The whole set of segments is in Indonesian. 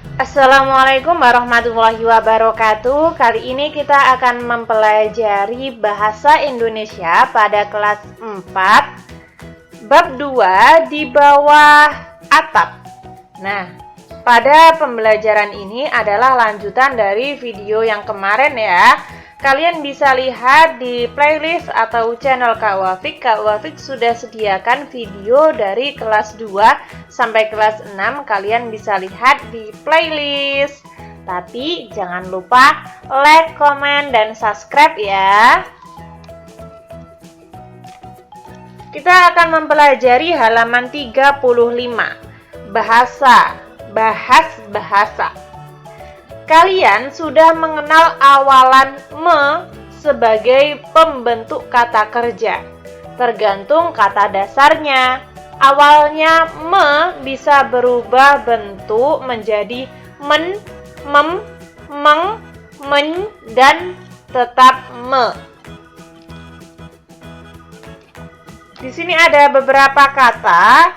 Assalamualaikum warahmatullahi wabarakatuh. Kali ini kita akan mempelajari bahasa Indonesia pada kelas 4 bab 2 di bawah atap. Nah, pada pembelajaran ini adalah lanjutan dari video yang kemarin ya. Kalian bisa lihat di playlist atau channel Kak Wafik. Kak Wafik sudah sediakan video dari kelas 2 sampai kelas 6. Kalian bisa lihat di playlist. Tapi jangan lupa like, komen, dan subscribe ya. Kita akan mempelajari halaman 35. Bahasa. Bahas bahasa. Kalian sudah mengenal awalan me sebagai pembentuk kata kerja. Tergantung kata dasarnya. Awalnya me bisa berubah bentuk menjadi men, mem, meng, men, dan tetap me. Di sini ada beberapa kata,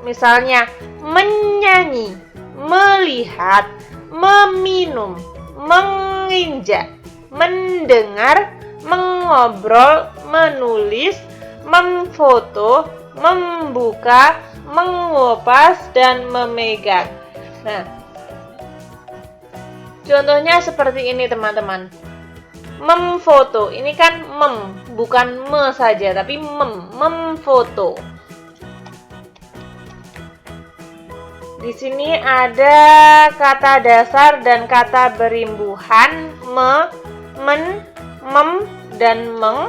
misalnya menyanyi, melihat, meminum, menginjak, mendengar, mengobrol, menulis, memfoto, membuka, mengupas, dan memegang. Nah, contohnya seperti ini teman-teman. Memfoto, ini kan mem, bukan me saja, tapi memfoto. Di sini ada kata dasar dan kata berimbuhan me, men, mem, dan meng.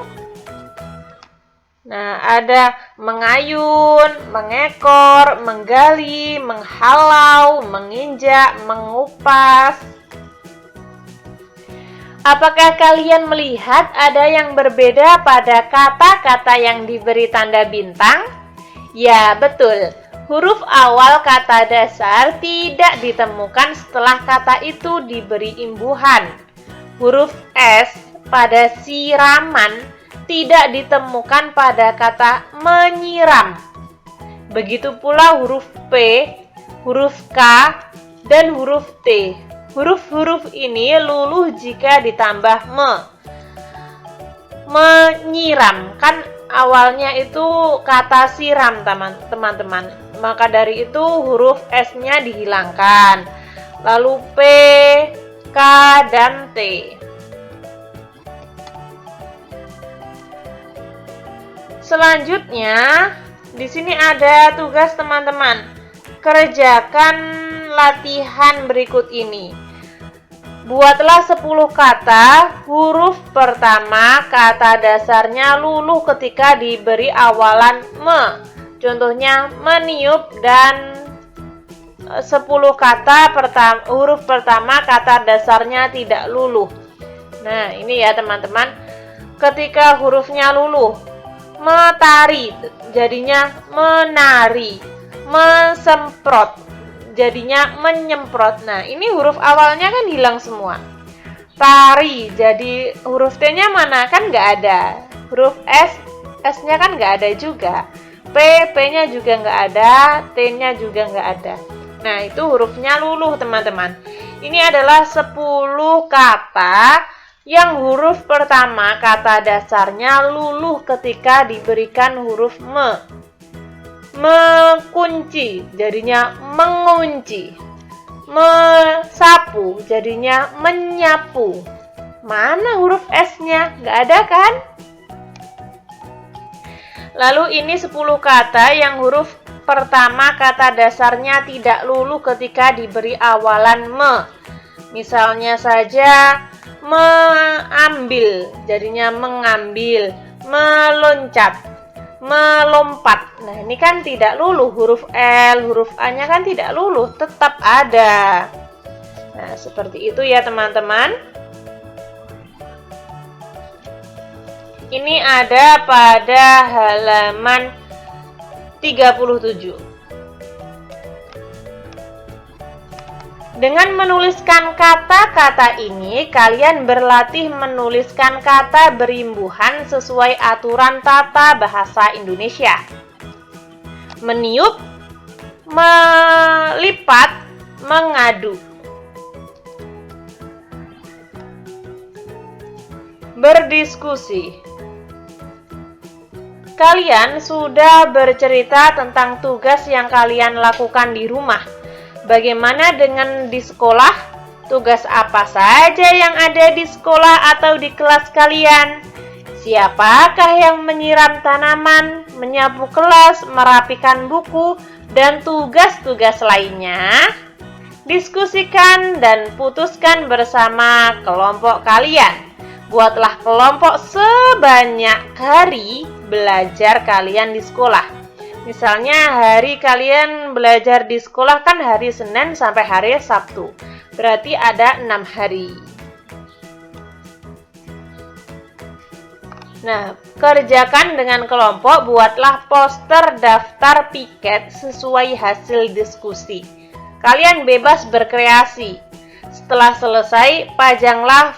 Nah, ada mengayun, mengekor, menggali, menghalau, menginjak, mengupas. Apakah kalian melihat ada yang berbeda pada kata-kata yang diberi tanda bintang? Ya, betul. Huruf awal kata dasar tidak ditemukan setelah kata itu diberi imbuhan. Huruf S pada siraman tidak ditemukan pada kata menyiram. Begitu pula huruf P, huruf K, dan huruf T. Huruf-huruf ini luluh jika ditambah me. Menyiram, kan awalnya itu kata siram teman-teman. Maka dari itu huruf S-nya dihilangkan. Lalu P, K, dan T. Selanjutnya, di sini ada tugas teman-teman. Kerjakan latihan berikut ini. Buatlah 10 kata, huruf pertama kata dasarnya luluh ketika diberi awalan me. Contohnya meniup, dan 10 kata huruf pertama kata dasarnya tidak luluh. Nah, ini ya teman-teman. Ketika hurufnya luluh, metari jadinya menari, mesemprot jadinya menyemprot. Nah, ini huruf awalnya kan hilang semua. Tari, jadi huruf T-nya mana? Kan nggak ada. Huruf S, S-nya kan nggak ada juga. P-nya juga nggak ada, T-nya juga nggak ada. Nah, itu hurufnya luluh teman-teman. Ini adalah 10 kata yang huruf pertama kata dasarnya luluh ketika diberikan huruf me. Mengunci jadinya mengunci. Mensapu jadinya menyapu. Mana huruf S-nya? Nggak ada kan? Lalu ini 10 kata yang huruf pertama kata dasarnya tidak luluh ketika diberi awalan me. Misalnya saja mengambil jadinya mengambil, meloncat, melompat. Nah, ini kan tidak luluh. Huruf L, huruf A-nya kan tidak luluh, tetap ada. Nah, seperti itu ya teman-teman. Ini ada pada halaman 37. Dengan menuliskan kata-kata ini, kalian berlatih menuliskan kata berimbuhan sesuai aturan tata bahasa Indonesia. Meniup, melipat, mengadu. berdiskusi. Kalian sudah bercerita tentang tugas yang kalian lakukan di rumah. Bagaimana dengan di sekolah? Tugas apa saja yang ada di sekolah atau di kelas kalian? Siapakah yang menyiram tanaman, menyapu kelas, merapikan buku, dan tugas-tugas lainnya? Diskusikan dan putuskan bersama kelompok kalian. Buatlah kelompok sebanyak hari belajar kalian di sekolah. Misalnya hari kalian belajar di sekolah kan hari Senin sampai hari Sabtu. Berarti ada 6 hari. Nah, kerjakan dengan kelompok, buatlah poster daftar piket sesuai hasil diskusi. Kalian bebas berkreasi. Setelah selesai, pajanglah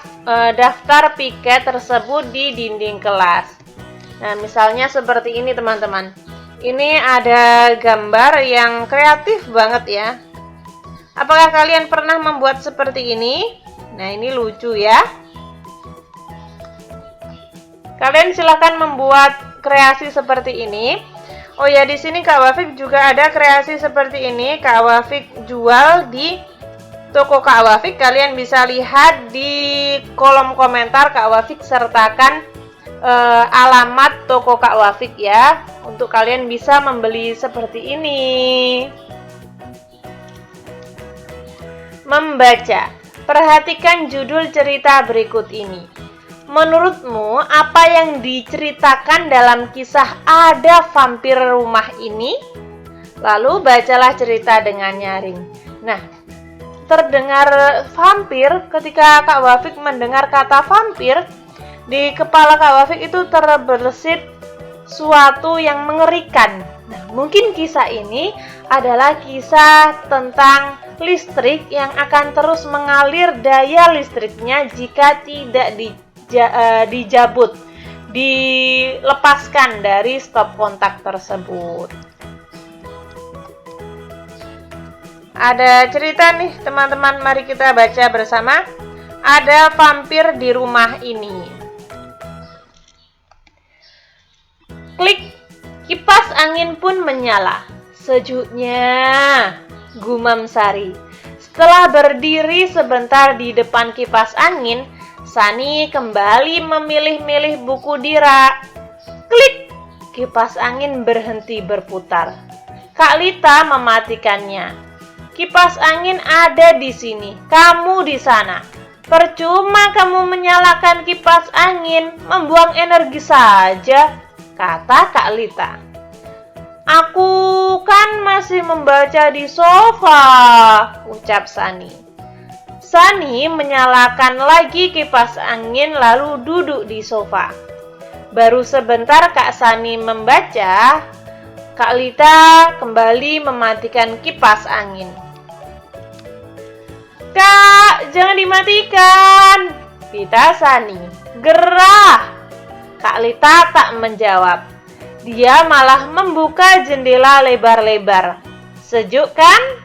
daftar piket tersebut di dinding kelas. Nah, misalnya seperti ini teman-teman. Ini ada gambar yang kreatif banget ya. Apakah kalian pernah membuat seperti ini? Nah, ini lucu ya. Kalian silahkan membuat kreasi seperti ini. Oh ya, di sini Kak Wafik juga ada kreasi seperti ini. Kak Wafik jual di toko Kak Wafik. Kalian bisa lihat di kolom komentar Kak Wafik sertakan alamat toko Kak Wafik ya, untuk kalian bisa membeli seperti ini. Membaca. Perhatikan judul cerita berikut ini. Menurutmu, apa yang diceritakan dalam kisah Ada Vampir Rumah ini? Lalu bacalah cerita dengan nyaring. Nah, terdengar vampir. Ketika Kak Wafik mendengar kata vampir, di kepala Kak Wafik itu terbersit suatu yang mengerikan. Nah, mungkin kisah ini adalah kisah tentang listrik yang akan terus mengalir daya listriknya jika tidak dijabut, dilepaskan dari stop kontak tersebut. Ada cerita nih teman-teman, mari kita baca bersama. Ada vampir di rumah ini. Klik, kipas angin pun menyala. Sejuknya, gumam Sari. Setelah berdiri sebentar di depan kipas angin, Sani kembali memilih-milih buku di rak. Klik, kipas angin berhenti berputar. Kak Lita mematikannya. Kipas angin ada di sini, kamu di sana. Percuma kamu menyalakan kipas angin, membuang energi saja, kata Kak Lita. Aku kan masih membaca di sofa, ucap Sani. Sani menyalakan lagi kipas angin lalu duduk di sofa. Baru sebentar Kak Sani membaca, Kak Lita kembali mematikan kipas angin. Kak, jangan dimatikan, pita Sani. Gerah. Kak Lita tak menjawab. Dia malah membuka jendela lebar-lebar. Sejuk kan?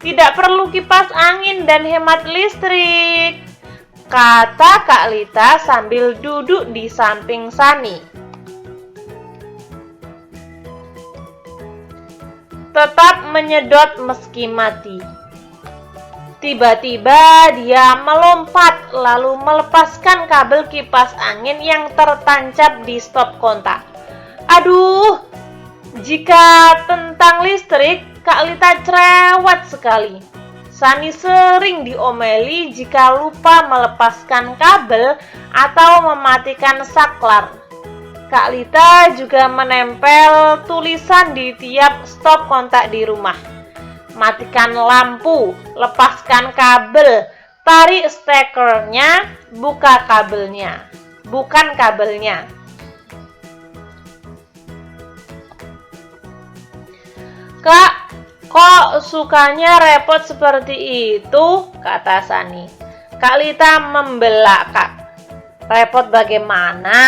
Tidak perlu kipas angin dan hemat listrik, kata Kak Lita sambil duduk di samping Sani. Tetap menyedot meski mati. Tiba-tiba dia melompat lalu melepaskan kabel kipas angin yang tertancap di stop kontak. Aduh, jika tentang listrik, Kak Lita cerewet sekali. Sani sering diomeli jika lupa melepaskan kabel atau mematikan saklar. Kak Lita juga menempel tulisan di tiap stop kontak di rumah. Matikan lampu, lepaskan kabel, tarik stekernya, buka kabelnya, bukan kabelnya. Kak, kok sukanya repot seperti itu? Kata Sani. Kak Lita membelak Kak. Repot bagaimana?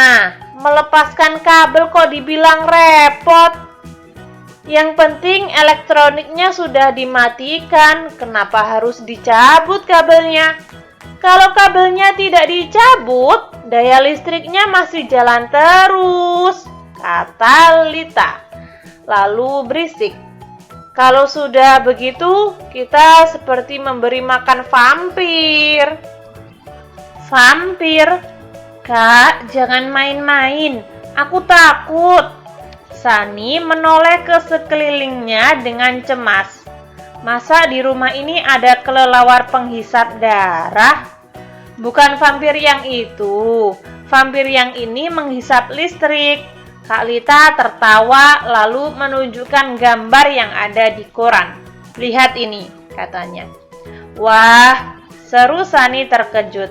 Melepaskan kabel kok dibilang repot? Yang penting elektroniknya sudah dimatikan. Kenapa harus dicabut kabelnya? Kalau kabelnya tidak dicabut, daya listriknya masih jalan terus, kata Lita. Lalu berisik. Kalau sudah begitu, kita seperti memberi makan vampir. Vampir? Kak, jangan main-main. Aku takut. Sani menoleh ke sekelilingnya dengan cemas. Masa di rumah ini ada kelelawar penghisap darah? Bukan vampir yang itu. Vampir yang ini menghisap listrik. Kak Lita tertawa lalu menunjukkan gambar yang ada di koran. Lihat ini, katanya. Wah, seru Sani terkejut.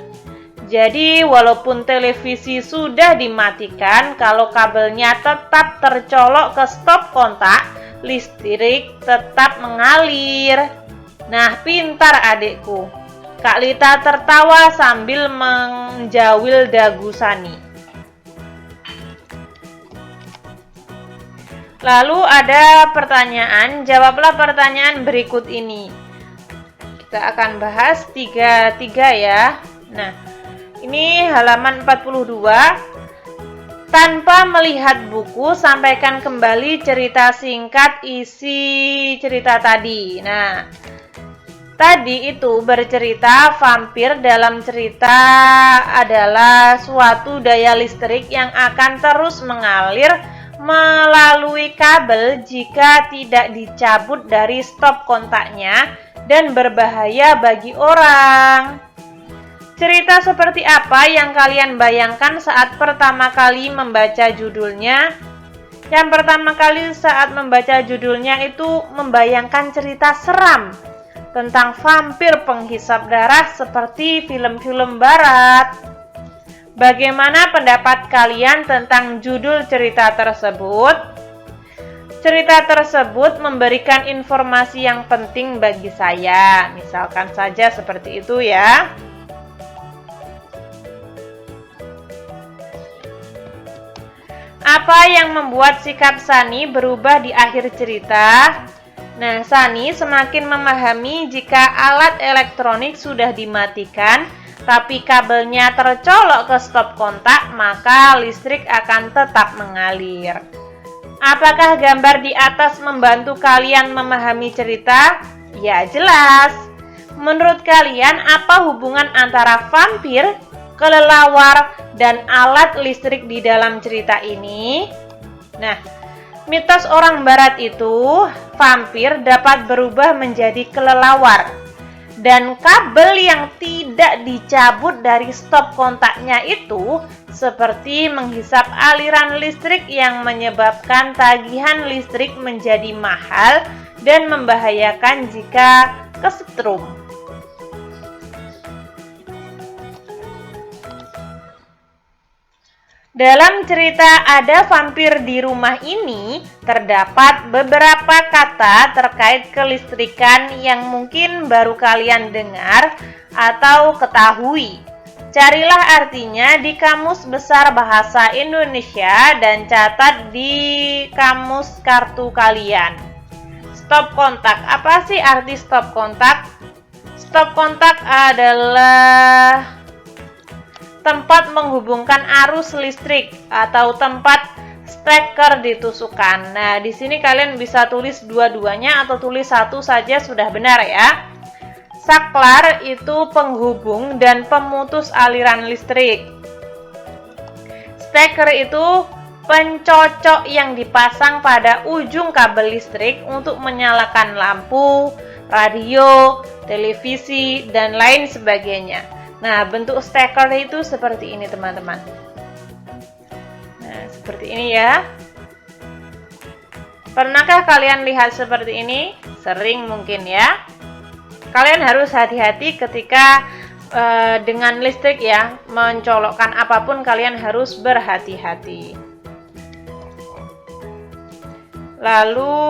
Jadi walaupun televisi sudah dimatikan, kalau kabelnya tetap tercolok ke stop kontak, listrik tetap mengalir. Nah, pintar adikku. Kak Lita tertawa sambil menjawil dagu Sani. Lalu ada pertanyaan, jawablah pertanyaan berikut ini. Kita akan bahas 3 ya. Nah, ini halaman 42. Tanpa melihat buku, sampaikan kembali cerita singkat isi cerita tadi. Nah, tadi itu bercerita vampir dalam cerita adalah suatu daya listrik yang akan terus mengalir melalui kabel jika tidak dicabut dari stop kontaknya dan berbahaya bagi orang. Cerita seperti apa yang kalian bayangkan saat pertama kali membaca judulnya? Yang pertama kali saat membaca judulnya itu membayangkan cerita seram tentang vampir penghisap darah seperti film-film barat. Bagaimana pendapat kalian tentang judul cerita tersebut? Cerita tersebut memberikan informasi yang penting bagi saya. Misalkan saja seperti itu ya. Apa yang membuat sikap Sani berubah di akhir cerita? Nah, Sani semakin memahami jika alat elektronik sudah dimatikan, tapi kabelnya tercolok ke stop kontak, maka listrik akan tetap mengalir. Apakah gambar di atas membantu kalian memahami cerita? Ya, jelas. Menurut kalian, apa hubungan antara vampir, kelelawar, dan alat listrik di dalam cerita ini? Nah, mitos orang barat itu, vampir dapat berubah menjadi kelelawar. Dan kabel yang tidak dicabut dari stop kontaknya itu seperti menghisap aliran listrik yang menyebabkan tagihan listrik menjadi mahal dan membahayakan jika kesetrum. Dalam cerita Ada Vampir di Rumah ini, terdapat beberapa kata terkait kelistrikan yang mungkin baru kalian dengar atau ketahui. Carilah artinya di Kamus Besar Bahasa Indonesia dan catat di kamus kartu kalian. Stop kontak. Apa sih arti stop kontak? Stop kontak adalah tempat menghubungkan arus listrik atau tempat steker ditusukkan. Nah, di sini kalian bisa tulis dua-duanya atau tulis satu saja sudah benar ya. Saklar itu penghubung dan pemutus aliran listrik. Steker itu pencocok yang dipasang pada ujung kabel listrik untuk menyalakan lampu, radio, televisi, dan lain sebagainya. Nah, bentuk steker itu seperti ini, teman-teman. Nah, seperti ini ya. Pernahkah kalian lihat seperti ini? Sering mungkin ya. Kalian harus hati-hati ketika dengan listrik ya. Mencolokkan apapun kalian harus berhati-hati. Lalu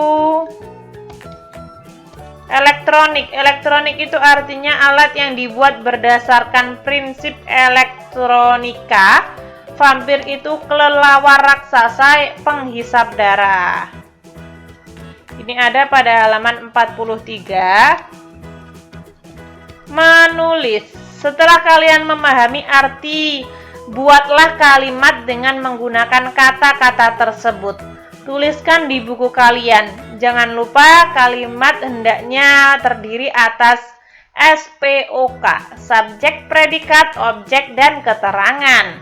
Elektronik itu artinya alat yang dibuat berdasarkan prinsip elektronika. Vampir itu kelelawar raksasa penghisap darah. Ini ada pada halaman 43. Menulis. Setelah kalian memahami arti, buatlah kalimat dengan menggunakan kata-kata tersebut. Tuliskan di buku kalian. Jangan lupa kalimat hendaknya terdiri atas SPOK, subjek, predikat, objek, dan keterangan.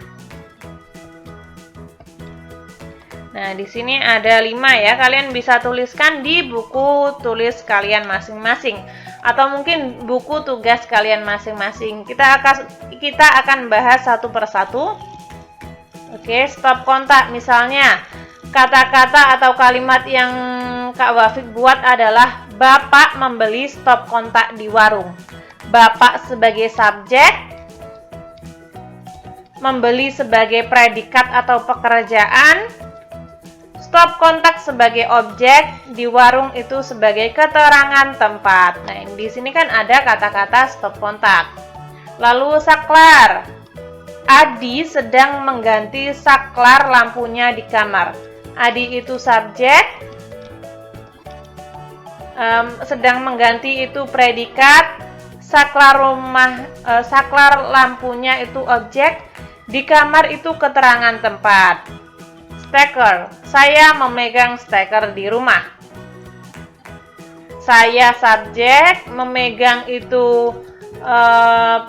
Nah, di sini ada 5 ya. Kalian bisa tuliskan di buku tulis kalian masing-masing atau mungkin buku tugas kalian masing-masing. Kita akan bahas satu persatu. Oke, stop kontak misalnya. Kata-kata atau kalimat yang Kak Wafik buat adalah Bapak membeli stop kontak di warung. Bapak sebagai subjek, membeli sebagai predikat atau pekerjaan, stop kontak sebagai objek, di warung itu sebagai keterangan tempat. Nah, di sini kan ada kata-kata stop kontak. Lalu saklar. Adi sedang mengganti saklar lampunya di kamar. Adi itu subjek, sedang mengganti itu predikat, saklar lampunya itu objek, di kamar itu keterangan tempat. Steker, saya memegang steker di rumah. Saya subjek, memegang itu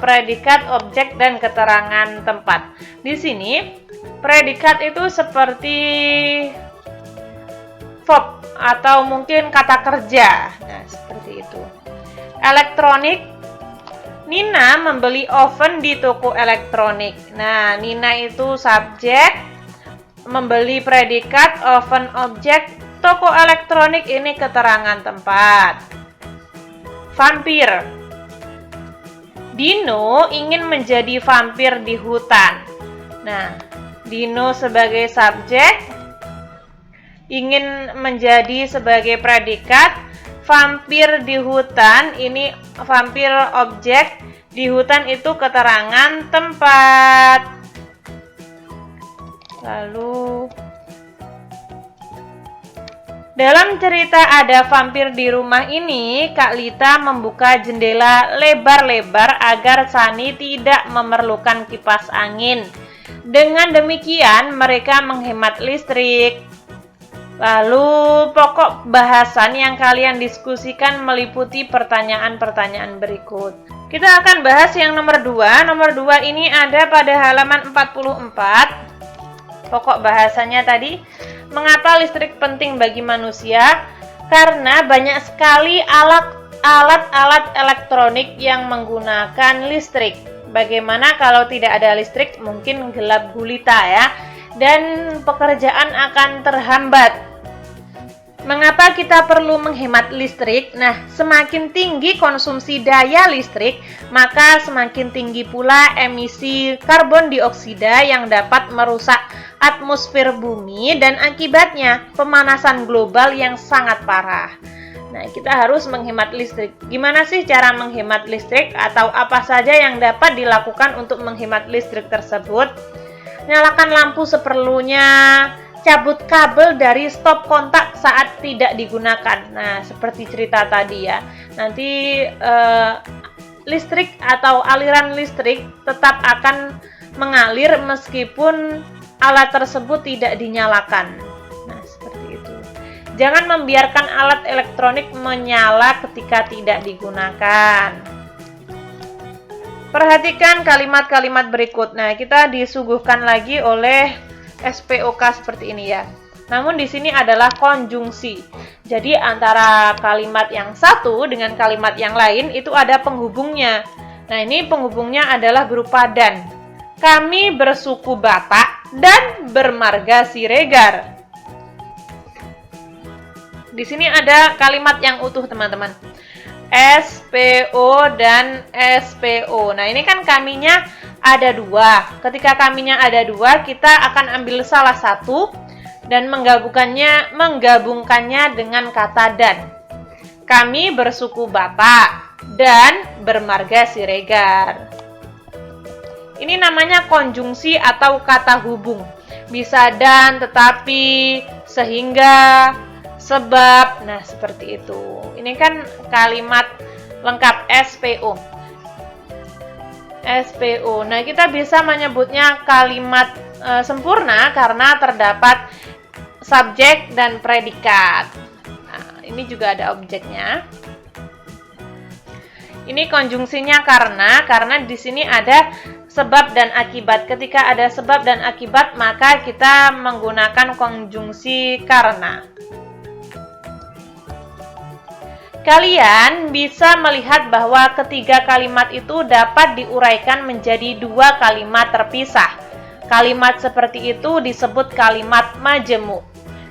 predikat, objek, dan keterangan tempat. Di sini predikat itu seperti verb atau mungkin kata kerja. Nah, seperti itu. Elektronik. Nina membeli oven di toko elektronik. Nah, Nina itu subjek, membeli predikat, oven objek, toko elektronik ini keterangan tempat. Vampir. Dino ingin menjadi vampir di hutan. Nah, Dino sebagai subjek, ingin menjadi sebagai predikat, vampir di hutan, ini vampir objek, di hutan itu keterangan tempat. Lalu, dalam cerita ada vampir di rumah ini, Kak Lita membuka jendela lebar-lebar agar Sani tidak memerlukan kipas angin. Dengan demikian, mereka menghemat listrik. Lalu, pokok bahasan yang kalian diskusikan meliputi pertanyaan-pertanyaan berikut. Kita akan bahas yang nomor 2. Nomor 2 ini ada pada halaman 44. Pokok bahasanya tadi, mengapa listrik penting bagi manusia? Karena banyak sekali alat-alat elektronik yang menggunakan listrik. Bagaimana kalau tidak ada listrik? Mungkin gelap gulita ya, dan pekerjaan akan terhambat. Mengapa kita perlu menghemat listrik? Nah, semakin tinggi konsumsi daya listrik, maka semakin tinggi pula emisi karbon dioksida yang dapat merusak atmosfer bumi dan akibatnya pemanasan global yang sangat parah. Nah, kita harus menghemat listrik. Gimana sih cara menghemat listrik atau apa saja yang dapat dilakukan untuk menghemat listrik tersebut? Nyalakan lampu seperlunya, cabut kabel dari stop kontak saat tidak digunakan. Nah, seperti cerita tadi ya. Nanti listrik atau aliran listrik tetap akan mengalir meskipun alat tersebut tidak dinyalakan. Nah, seperti itu. Jangan membiarkan alat elektronik menyala ketika tidak digunakan. Perhatikan kalimat-kalimat berikut. Nah, kita disuguhkan lagi oleh SPOK seperti ini ya. Namun di sini adalah konjungsi. Jadi antara kalimat yang satu dengan kalimat yang lain itu ada penghubungnya. Nah, ini penghubungnya adalah berupa dan. Kami bersuku Batak dan bermarga Siregar. Di sini ada kalimat yang utuh, teman-teman. SPO dan SPO. Nah, ini kan kaminya ada 2. Ketika kaminya ada 2, kita akan ambil salah satu dan menggabungkannya dengan kata dan. Kami bersuku Batak dan bermarga Siregar. Ini namanya konjungsi atau kata hubung. Bisa dan, tetapi, sehingga, sebab. Nah, seperti itu. Ini kan kalimat lengkap SPO. SPO. Nah, kita bisa menyebutnya kalimat sempurna karena terdapat subjek dan predikat. Nah, ini juga ada objeknya. Ini konjungsinya karena di sini ada sebab dan akibat. Ketika ada sebab dan akibat, maka kita menggunakan konjungsi karena. Kalian bisa melihat bahwa ketiga kalimat itu dapat diuraikan menjadi dua kalimat terpisah. Kalimat seperti itu disebut kalimat majemuk.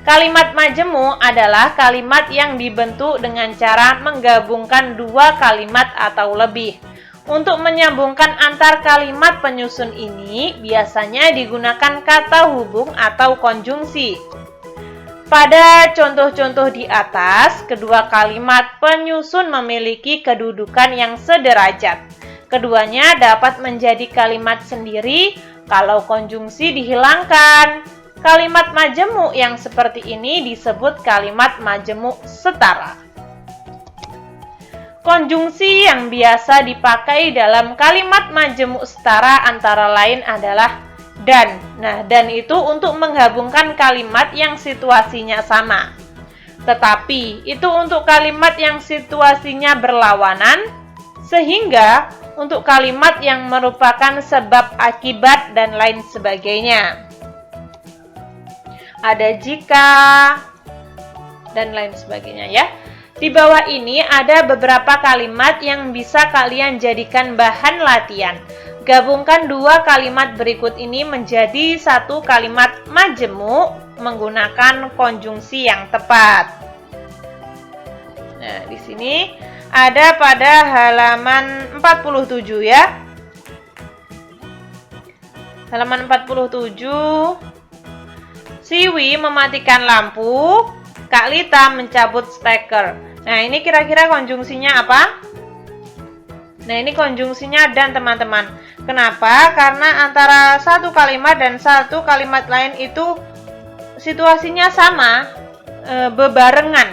Kalimat majemuk adalah kalimat yang dibentuk dengan cara menggabungkan dua kalimat atau lebih. Untuk menyambungkan antar kalimat penyusun ini, biasanya digunakan kata hubung atau konjungsi. Pada contoh-contoh di atas, kedua kalimat penyusun memiliki kedudukan yang sederajat. Keduanya dapat menjadi kalimat sendiri kalau konjungsi dihilangkan. Kalimat majemuk yang seperti ini disebut kalimat majemuk setara. Konjungsi yang biasa dipakai dalam kalimat majemuk setara antara lain adalah dan. Nah, dan itu untuk menggabungkan kalimat yang situasinya sama. Tetapi, itu untuk kalimat yang situasinya berlawanan, sehingga untuk kalimat yang merupakan sebab akibat dan lain sebagainya. Ada jika dan lain sebagainya ya. Di bawah ini ada beberapa kalimat yang bisa kalian jadikan bahan latihan. Gabungkan dua kalimat berikut ini menjadi satu kalimat majemuk menggunakan konjungsi yang tepat. Nah, di sini ada pada halaman 47 ya. Halaman 47. Siwi mematikan lampu, Kak Lita mencabut steker. Nah, ini kira-kira konjungsinya apa? Nah, ini konjungsinya dan teman-teman. Kenapa? Karena antara satu kalimat dan satu kalimat lain itu situasinya sama, bebarengan.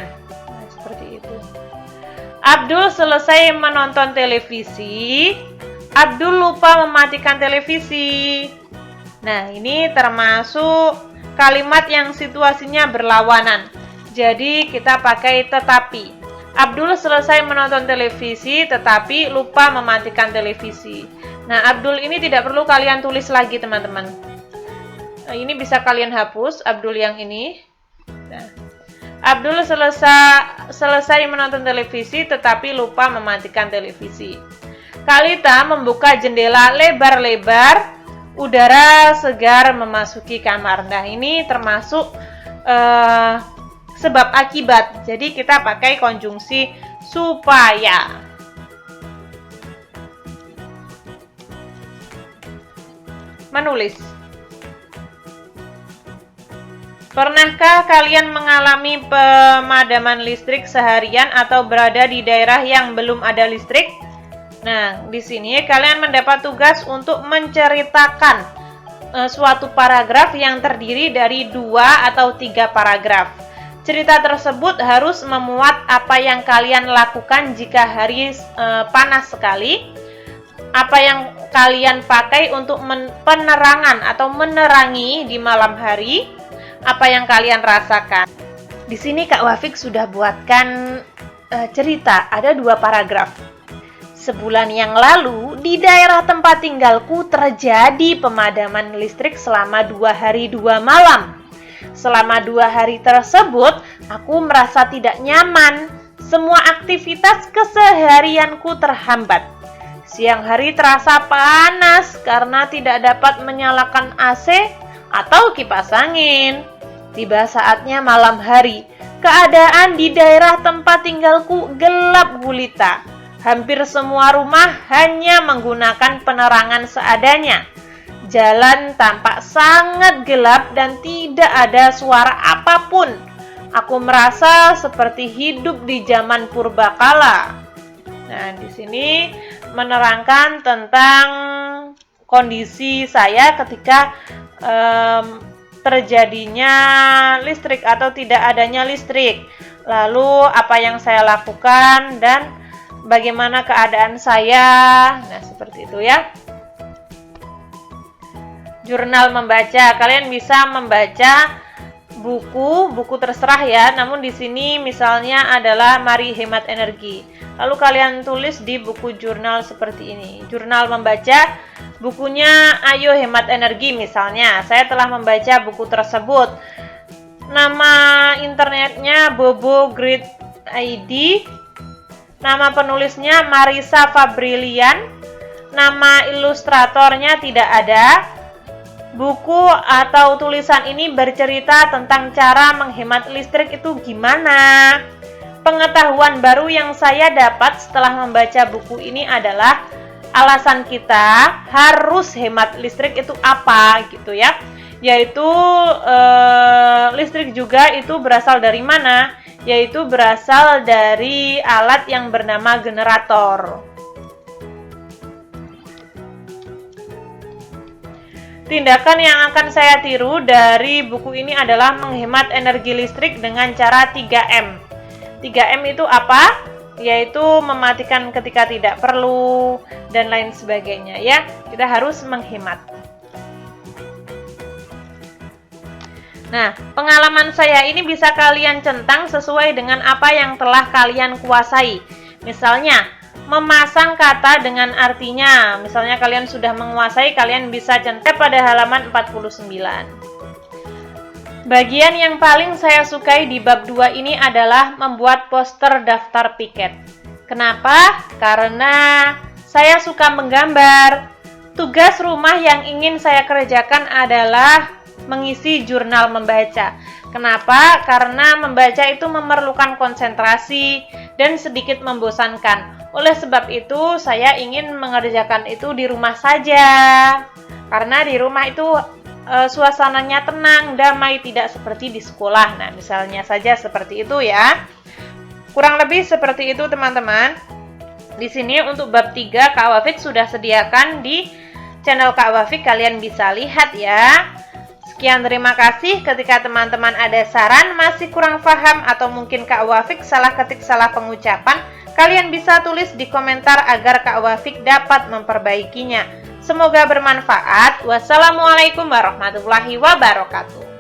Nah, seperti itu. Abdul selesai menonton televisi. Abdul lupa mematikan televisi. Nah, ini termasuk kalimat yang situasinya berlawanan. Jadi, kita pakai tetapi. Abdul selesai menonton televisi tetapi lupa mematikan televisi. Nah, Abdul ini tidak perlu kalian tulis lagi, teman-teman. Ini bisa kalian hapus, Abdul yang ini. Nah, Abdul selesai menonton televisi tetapi lupa mematikan televisi. Kak Lita membuka jendela lebar-lebar, udara segar memasuki kamar. Nah, ini termasuk sebab akibat. Jadi kita pakai konjungsi supaya. Menulis. Pernahkah kalian mengalami pemadaman listrik seharian atau berada di daerah yang belum ada listrik? Nah, di sini kalian mendapat tugas untuk menceritakan suatu paragraf yang terdiri dari 2 atau 3 paragraf. Cerita tersebut harus memuat apa yang kalian lakukan jika hari panas sekali, apa yang kalian pakai untuk penerangan atau menerangi di malam hari, apa yang kalian rasakan. Di sini Kak Wafik sudah buatkan cerita, ada 2 paragraf. Sebulan yang lalu, di daerah tempat tinggalku terjadi pemadaman listrik selama 2 hari 2 malam. Selama 2 hari tersebut, aku merasa tidak nyaman. Semua aktivitas keseharianku terhambat. Siang hari terasa panas karena tidak dapat menyalakan AC atau kipas angin. Tiba saatnya malam hari. Keadaan di daerah tempat tinggalku gelap gulita. Hampir semua rumah hanya menggunakan penerangan seadanya. Jalan tampak sangat gelap dan tidak ada suara apapun. Aku merasa seperti hidup di zaman purbakala. Nah, di sini menerangkan tentang kondisi saya ketika terjadinya listrik atau tidak adanya listrik. Lalu apa yang saya lakukan dan bagaimana keadaan saya. Nah, seperti itu ya. jurnal membaca. Kalian bisa membaca buku terserah ya. Namun di sini misalnya adalah Mari Hemat Energi. Lalu kalian tulis di buku jurnal seperti ini. Jurnal membaca, bukunya Ayo Hemat Energi misalnya. Saya telah membaca buku tersebut. Nama internetnya Bobo Grid ID. Nama penulisnya Marisa Fabrilian. Nama ilustratornya tidak ada. Buku atau tulisan ini bercerita tentang cara menghemat listrik itu gimana. Pengetahuan baru yang saya dapat setelah membaca buku ini adalah alasan kita harus hemat listrik itu apa gitu ya. Yaitu listrik juga itu berasal dari mana? Yaitu berasal dari alat yang bernama generator. Tindakan yang akan saya tiru dari buku ini adalah menghemat energi listrik dengan cara 3M. 3M itu apa? Yaitu mematikan ketika tidak perlu dan lain sebagainya ya. Kita harus menghemat. Nah, pengalaman saya ini bisa kalian centang sesuai dengan apa yang telah kalian kuasai. Misalnya, memasang kata dengan artinya. Misalnya kalian sudah menguasai, kalian bisa centang pada halaman 49. Bagian yang paling saya sukai di bab 2 ini adalah membuat poster daftar piket. Kenapa? Karena saya suka menggambar. Tugas rumah yang ingin saya kerjakan adalah mengisi jurnal membaca. Kenapa? Karena membaca itu memerlukan konsentrasi dan sedikit membosankan. Oleh sebab itu, saya ingin mengerjakan itu di rumah saja. Karena di rumah itu suasananya tenang, damai, tidak seperti di sekolah. Nah, misalnya saja seperti itu ya. Kurang lebih seperti itu, teman-teman. Di sini untuk bab 3 Kak Wafik sudah sediakan di channel Kak Wafik, kalian bisa lihat ya. Sekian, terima kasih. Ketika teman-teman ada saran, masih kurang paham, atau mungkin Kak Wafik salah ketik, salah pengucapan, kalian bisa tulis di komentar agar Kak Wafik dapat memperbaikinya. Semoga bermanfaat. Wassalamualaikum warahmatullahi wabarakatuh.